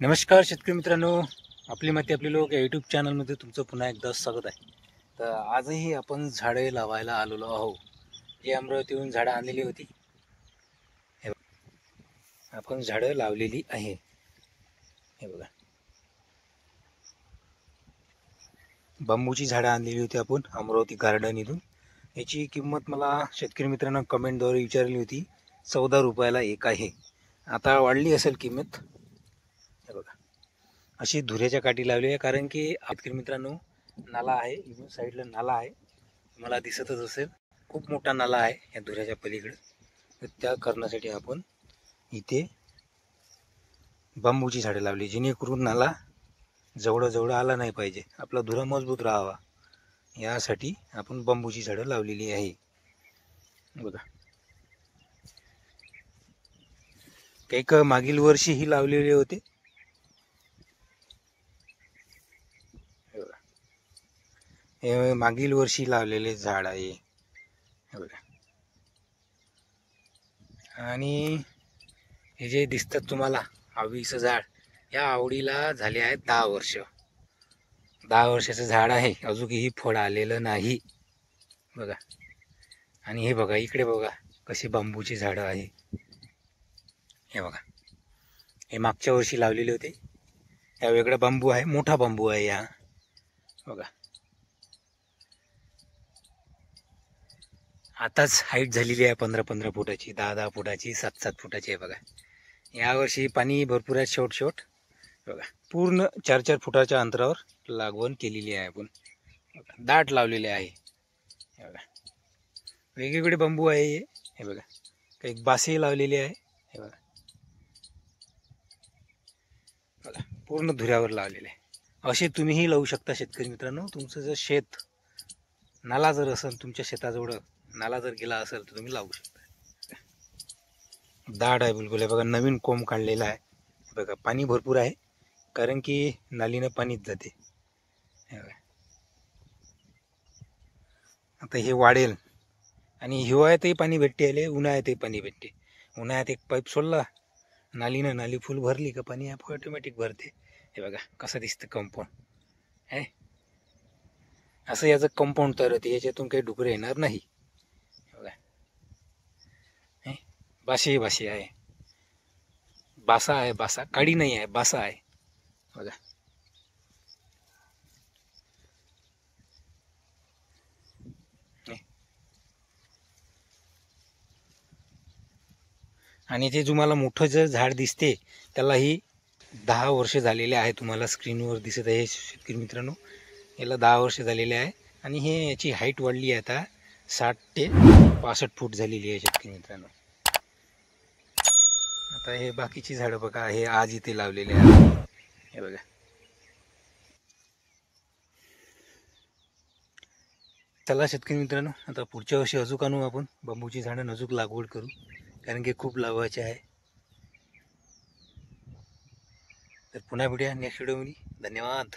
नमस्कार शेतकरी मित्रांनो, आपली माती आपली लोक या यूट्यूब चॅनलमध्ये तुमचं पुन्हा एकदा स्वागत आहे. तर आजही आपण झाडे लावायला आलेलो आहोत. जी अमरावतीहून झाडं आणलेली होती, हे आपण झाडं लावलेली आहे. हे बघा, बांबूची झाडं आणलेली होती आपण अमरावती गार्डन इथून. याची किंमत मला शेतकरी मित्रांनो कमेंटद्वारे विचारली होती. 14 रुपयाला एक आहे. आता वाढली असेल किंमत. हे बघा, अशी धुऱ्याच्या काठी लावली आहे, कारण की शेतकरी मित्रांनो नाला आहे, इथून साईडला नाला आहे, मला दिसतच असेल. खूप मोठा नाला आहे या धुऱ्याच्या पलीकडे. तर त्या करण्यासाठी आपण इथे बांबूची झाडे लावली, जेणेकरून नाला जवळ आला नाही पाहिजे, आपला धुरा मजबूत राहावा, यासाठी आपण बांबूची झाडं लावलेली आहे. बघा, काही मागील वर्षी ही लावलेले होते. हे मागील वर्षी लावलेले झाड आहे. हे बघा, आणि हे जे दिसतात तुम्हाला आवडीचं झाड, या आवडीला झाले आहेत 10 वर्ष. 10 वर्षाचं झाड आहे, अजूनही फळ आलेलं नाही. बघा, आणि हे बघा, इकडे बघा कशी बांबूची झाडं आहे. हे बघा, हे मागच्या वर्षी लावलेले होते. या वेगळा बांबू आहे, मोठा बांबू आहे या. बघा, आताच हाईट झालेली आहे 15-15 फुटाची, 10-10 फुटाची, 7-7 फुटाची आहे. बघा, यावर्षी पाणी भरपूर आहे. शेवट बघा, पूर्ण 4-4 फुटाच्या अंतरावर लागवण केलेली आहे आपण. दाट लावलेले आहे. हे बघा, वेगवेगळे बांबू आहे. हे बघा, काही बासे लावलेली आहे. हे बघा, बघा पूर्ण धुऱ्यावर लावलेले आहे. असे तुम्हीही लावू शकता शेतकरी मित्रांनो. तुमचं जर शेत नाला जर असेल, तुमच्या शेताजवळ नाला जर गेला असेल, तर तुम्ही लावू शकता. दाट आहे बिलकुल. आहे बघा, नवीन कोंब काढलेला आहे. बघा, पाणी भरपूर आहे, कारण की नालीनं पाणीच जाते. आता हे वाढेल, आणि हिवाळ्यातही पाणी भेटते याले, उन्हाळ्यातही पाणी भेटते. उन्हाळ्यात एक पाईप सोडला नालीनं, नाली फुल भरली का पाणी ऑटोमॅटिक भरते. हे बघा कसं दिसतं कंपाऊंड आहे. असं याचं कंपाऊंड तयार होते, याच्यातून काही डुकरं येणार नाही. बघा, बाशी आहे, बासा आहे. बासा काडी नाही आहे, बासा आहे. बघा, आणि ते तुम्हाला मोठं जर झाड दिसते, त्यालाही 10 वर्ष झालेले आहे. तुम्हाला स्क्रीनवर दिसत आहे शेतकरी मित्रांनो, याला 10 वर्ष झालेले आहे. आणि हे याची हाईट वाढली आहे, आता 60 ते 65 फूट झालेली आहे शेतकरी मित्रांनो. आता हे बाकीची झाडं बघा, हे आज इथे लावलेले आहे. हे बघा, चला शेतकरी मित्रांनो, आता पुढच्या वर्षी अजूक आणू आपण बांबूची झाडं, अजूक लागवड करू, कारण की खूप लावायचे आहे. तर पुन्हा भेटूया नेक्स्ट व्हिडिओमध्ये. धन्यवाद.